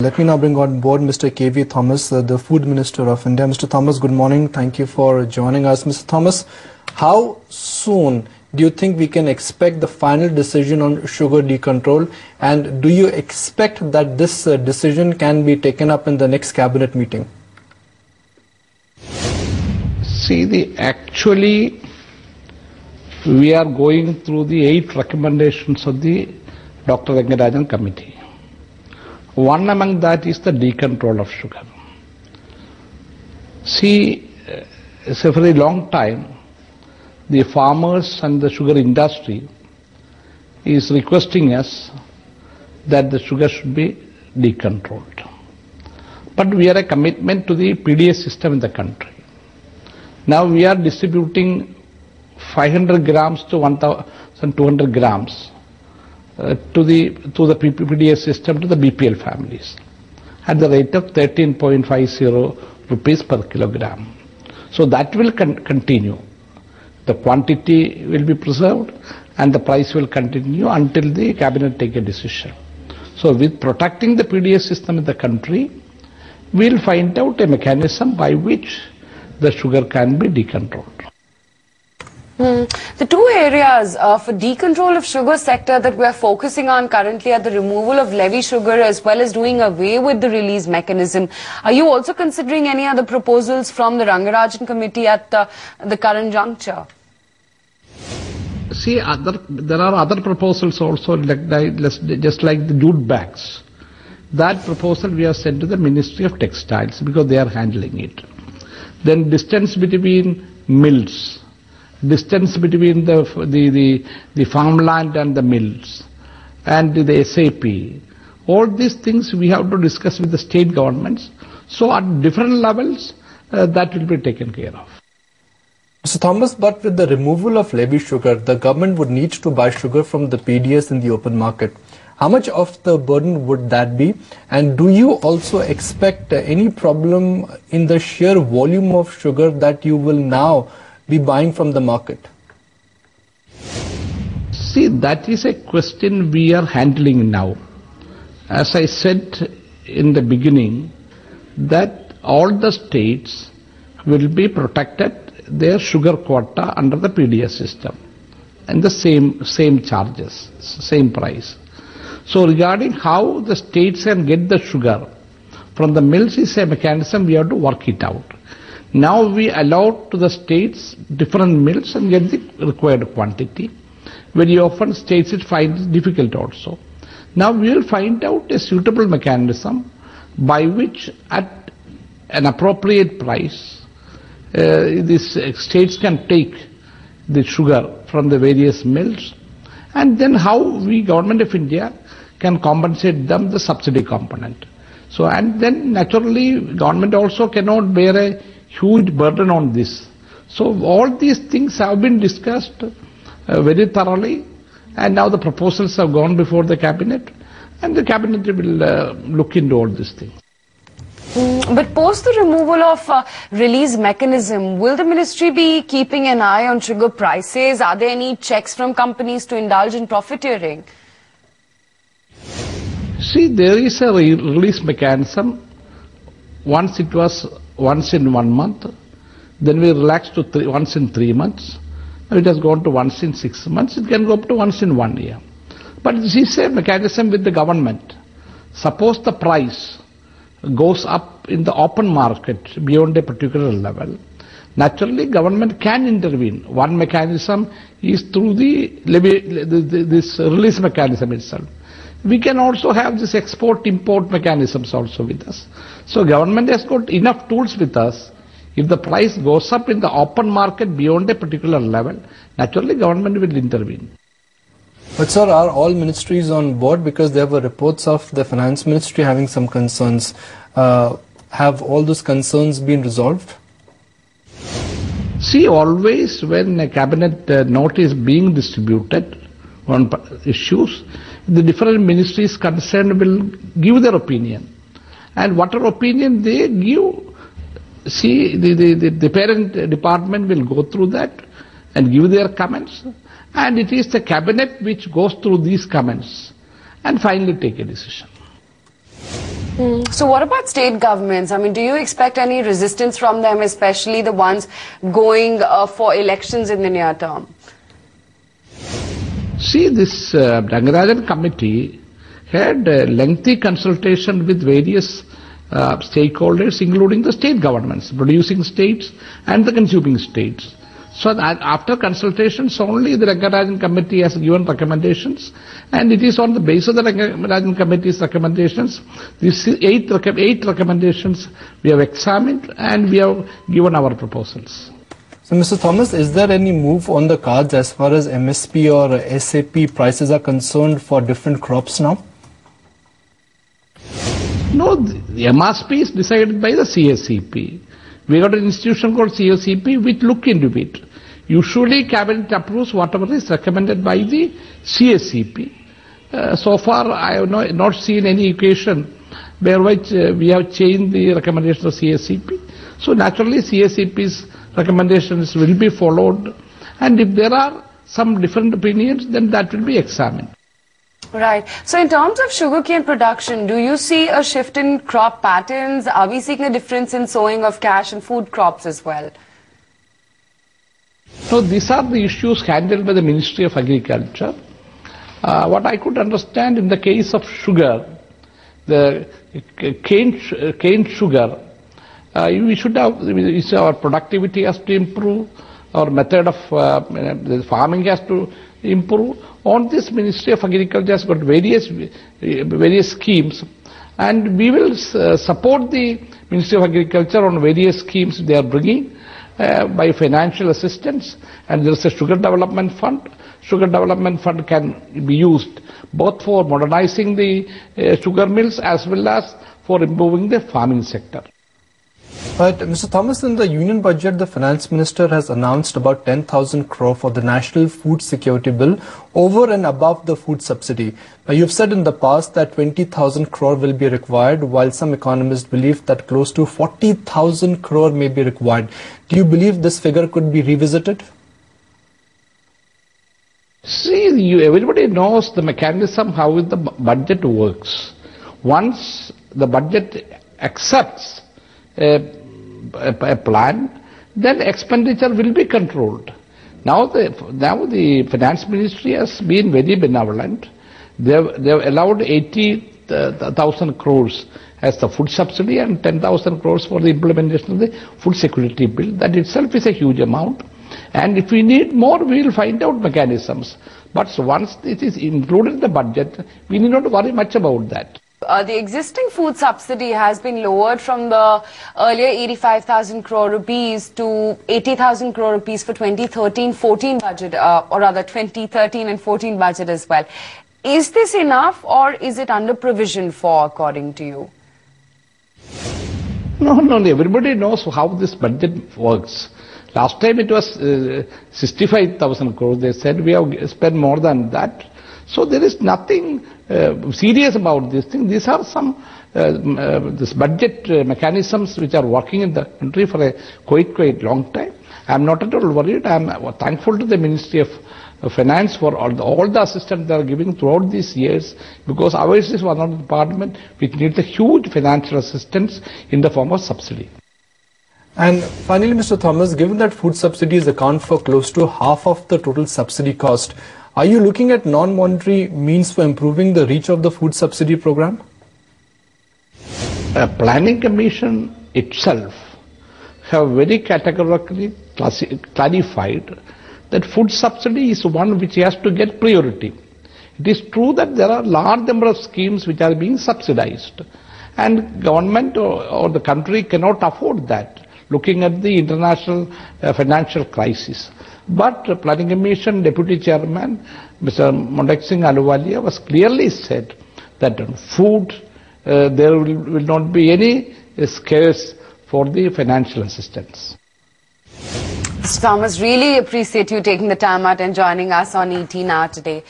Let me now bring on board Mr. K.V. Thomas, the Food Minister of India. Mr. Thomas, good morning. Thank you for joining us. Mr. Thomas, how soon do you think we can expect the final decision on sugar decontrol, and do you expect that this decision can be taken up in the next cabinet meeting? See, actually we are going through the 8 recommendations of the Dr. Rangarajan committee. One among that is the decontrol of sugar. See, it's a very long time the farmers and the sugar industry is requesting us that the sugar should be decontrolled. But we are a commitment to the PDS system in the country. Now we are distributing 500 grams to 1,200 grams to the PDS system to the BPL families at the rate of 13.50 rupees per kilogram. So that will continue. The quantity will be preserved and the price will continue until the cabinet take a decision. So with protecting the PDS system in the country, we will find out a mechanism by which the sugar can be decontrolled. The two areas for decontrol of sugar sector that we are focusing on currently are the removal of levy sugar as well as doing away with the release mechanism. Are you also considering any other proposals from the Rangarajan committee at the current juncture? See, there are other proposals also, just like the jute bags. That proposal we have sent to the Ministry of Textiles because they are handling it. Then distance between mills, distance between the farmland and the mills, and the SAP. All these things we have to discuss with the state governments. So at different levels, that will be taken care of. Mr. Thomas, but with the removal of levy sugar, the government would need to buy sugar from the PDS in the open market. How much of the burden would that be? And do you also expect any problem in the sheer volume of sugar that you will now be buying from the market? See, that is a question we are handling now. As I said in the beginning, that all the states will be protected their sugar quota under the PDS system and the same charges, same price. So regarding how the states can get the sugar from the mills is a mechanism we have to work it out. Now we allow to the states different mills and get the required quantity. Very often states it finds difficult also. Now we will find out a suitable mechanism by which at an appropriate price these states can take the sugar from the various mills, and then how we, Government of India, can compensate them the subsidy component. So, and then naturally government also cannot bear a huge burden on this. So all these things have been discussed very thoroughly, and now the proposals have gone before the cabinet, and the cabinet will look into all these things. But post the removal of release mechanism, will the ministry be keeping an eye on sugar prices? Are there any checks from companies to indulge in profiteering? See, there is a release mechanism. Once it was once in 1 month, then we relaxed to once in 3 months. Now it has gone to once in 6 months. It can go up to once in 1 year. But this is a mechanism with the government. Suppose the price goes up in the open market beyond a particular level, naturally government can intervene. One mechanism is through this release mechanism itself. We can also have this export-import mechanisms also with us. So government has got enough tools with us. If the price goes up in the open market beyond a particular level, naturally government will intervene. But sir, are all ministries on board? Because there were reports of the finance ministry having some concerns. Have all those concerns been resolved? See, always when a cabinet note is being distributed on issues, the different ministries concerned will give their opinion. And whatever opinion they give, see, the parent department will go through that and give their comments. And it is the cabinet which goes through these comments and finally take a decision. So what about state governments? I mean, do you expect any resistance from them, especially the ones going for elections in the near term? See, this Modernizing committee had a lengthy consultation with various stakeholders, including the state governments, producing states and the consuming states. So that after consultations, only the Modernizing committee has given recommendations, and it is on the basis of the Modernizing committee's recommendations. These eight recommendations we have examined, and we have given our proposals. So, Mr. Thomas, is there any move on the cards as far as MSP or SAP prices are concerned for different crops now? No, the MSP is decided by the CSCP. We got an institution called CSCP which look into it. Usually cabinet approves whatever is recommended by the CSCP. So far I have not seen any occasion where which we have changed the recommendation of CSCP. So naturally CSCP's recommendations will be followed, and if there are some different opinions, then that will be examined. Right. So in terms of sugarcane production, do you see a shift in crop patterns? Are we seeing a difference in sowing of cash and food crops as well? So these are the issues handled by the Ministry of Agriculture. What I could understand in the case of sugar, the cane sugar, we should have, our productivity has to improve, our method of farming has to improve. On this, Ministry of Agriculture has got various schemes, and we will support the Ministry of Agriculture on various schemes they are bringing by financial assistance. And there is a sugar development fund. Sugar development fund can be used both for modernizing the sugar mills as well as for improving the farming sector. But Mr. Thomas, in the Union Budget, the Finance Minister has announced about 10,000 crore for the National Food Security Bill over and above the food subsidy. Now, you've said in the past that 20,000 crore will be required, while some economists believe that close to 40,000 crore may be required. Do you believe this figure could be revisited? See, everybody knows the mechanism how the budget works. Once the budget accepts a plan, then expenditure will be controlled. Now the Finance Ministry has been very benevolent. They have allowed 80,000 crores as the food subsidy and 10,000 crores for the implementation of the food security bill. That itself is a huge amount. And if we need more, we will find out mechanisms. But once it is included in the budget, we need not worry much about that. The existing food subsidy has been lowered from the earlier 85,000 crore rupees to 80,000 crore rupees for 2013-14 budget, or rather 2013 and 14 budget as well. Is this enough, or is it under provision for, according to you? No, everybody knows how this budget works. Last time it was 65,000 crores. They said we have spent more than that. So there is nothing serious about this thing. These are some this budget mechanisms which are working in the country for a quite long time. I am not at all worried. I am thankful to the Ministry of Finance for all the assistance they are giving throughout these years, because ours is one of the department which needs a huge financial assistance in the form of subsidy. And finally, Mr. Thomas, given that food subsidies account for close to half of the total subsidy cost, are you looking at non-monetary means for improving the reach of the food subsidy program? A planning commission itself have very categorically clarified that food subsidy is one which has to get priority. It is true that there are large number of schemes which are being subsidized, and government or the country cannot afford that, looking at the international financial crisis. But Planning Commission Deputy Chairman Mr. Modernizing Ahluwalia was clearly said that on food there will not be any scarce for the financial assistance. Mr. Thomas, really appreciate you taking the time out and joining us on ET Now today.